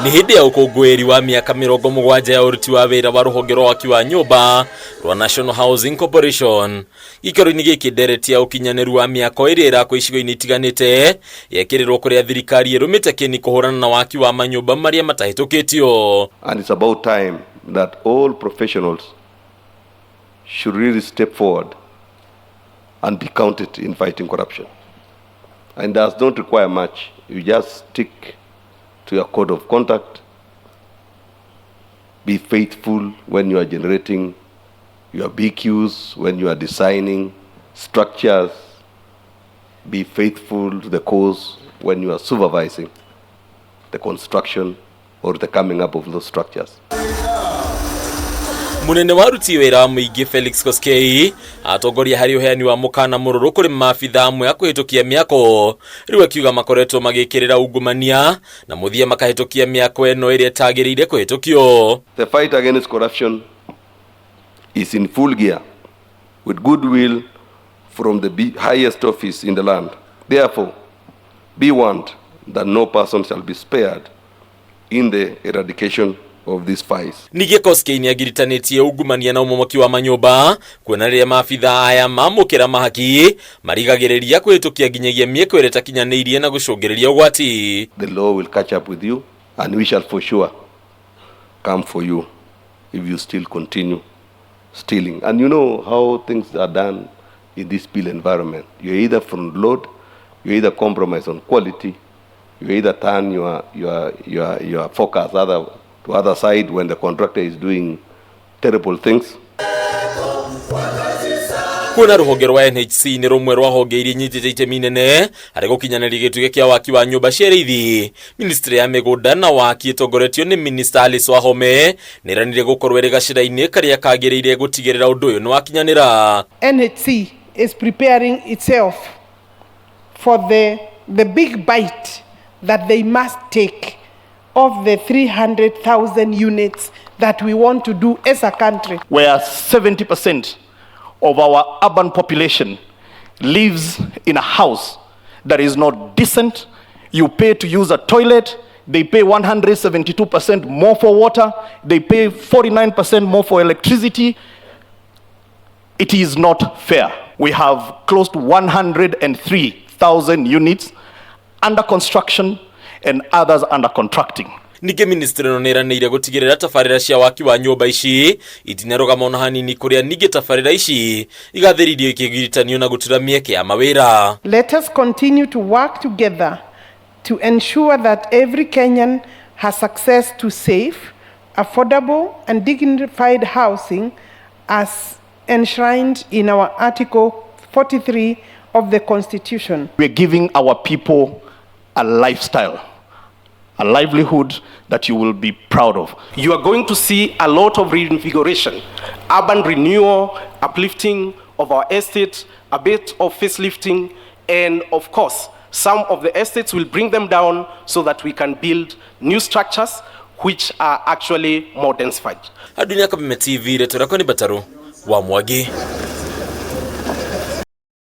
Ni hindi ya ukungwiri wa miaka 70 ya uruti wa wira wa ruhonge rwa waki wa nyumba rwa National Housing Corporation. Gikaro-ini giki nderetia ukinyaneru wa miaka iri ira kwa icigo-ini itiganite yekirirwo kuria thirikari irumite kini kuhurana na waki wa manyumba maria matahitukitio. And it's about time that all professionals should really step forward and be counted in fighting corruption. And does not require much. You just stick to your code of conduct. Be faithful when you are generating your BQs, when you are designing structures. Be faithful to the cause when you are supervising the construction or the coming up of those structures. Munene wa URUTI wira MUINGI FELIX KOSKEI atongoria hari uheani wa MUKANA MURURU kuri maabitha amwe ya kuhitukia miako riu akiuga makoretwo magikirira ungumania na MUTHIA makahitukia miako eno iria tagirire kuhitukio. The fight against corruption is in full gear with goodwill from the highest office in the land. Therefore, be warned that no person shall be spared in the eradication of this fight. Nige KOSKEI ni agiritanĩtie ungumania na umomoki wa manyumba kuona rĩrĩa maabitha aya mamũkĩra mahaki marigagĩrĩria kwĩhĩtũkia nginyagia mĩeko ĩrĩa ĩtakinyanĩirie na gũcũngĩrĩria ũgwati. The law will catch up with you and we shall for sure come for you if you still continue stealing. And you know how things are done in this bill environment. You either front load, you either compromise on quality, you either turn your focus to other side when the contractor is doing terrible things. Kuona ruhonge rwa NHC ni rumwe rwa honge iria inyitite itemi inene harĩ gũkinyanĩria gĩtugĩ kĩa waki wa nyũmba cia arĩithi. Ministry ya mĩgũnda na waki ĩtongoretio nĩ Minister Alice Wahome nĩranire gũkorwo ĩrĩ gacĩra-inĩ karĩa kagĩrĩire gũtigĩrĩra ũndũ ũyũ nĩ wakinyanĩra. NHC is preparing itself for the big bite that they must take of the 300,000 units that we want to do as a country. Where 70% of our urban population lives in a house that is not decent. You pay to use a toilet, they pay 172% more for water, they pay 49% more for electricity. It is not fair. We have close to 103,000 units under construction and others under contracting. Nige ministry no neranĩire gũtigĩrĩra tabarĩra cia waki wa nyũmba ici itinarũgama ona hanini kũrĩa ningĩ tabarĩra ici igathĩrĩrio ikĩgiritanio na gũtura mĩeke ya mawĩra. Let us continue to work together to ensure that every Kenyan has access to safe, affordable and dignified housing as enshrined in our Article 43 of the Constitution. We're giving our people a lifestyle, a livelihood that you will be proud of. You are going to see a lot of reinvigoration, urban renewal, uplifting of our estates, a bit of facelifting, and of course, some of the estates will bring them down so that we can build new structures which are actually more densified. Adunia Kabime TV, Thirikari Bataru wa Mwagi.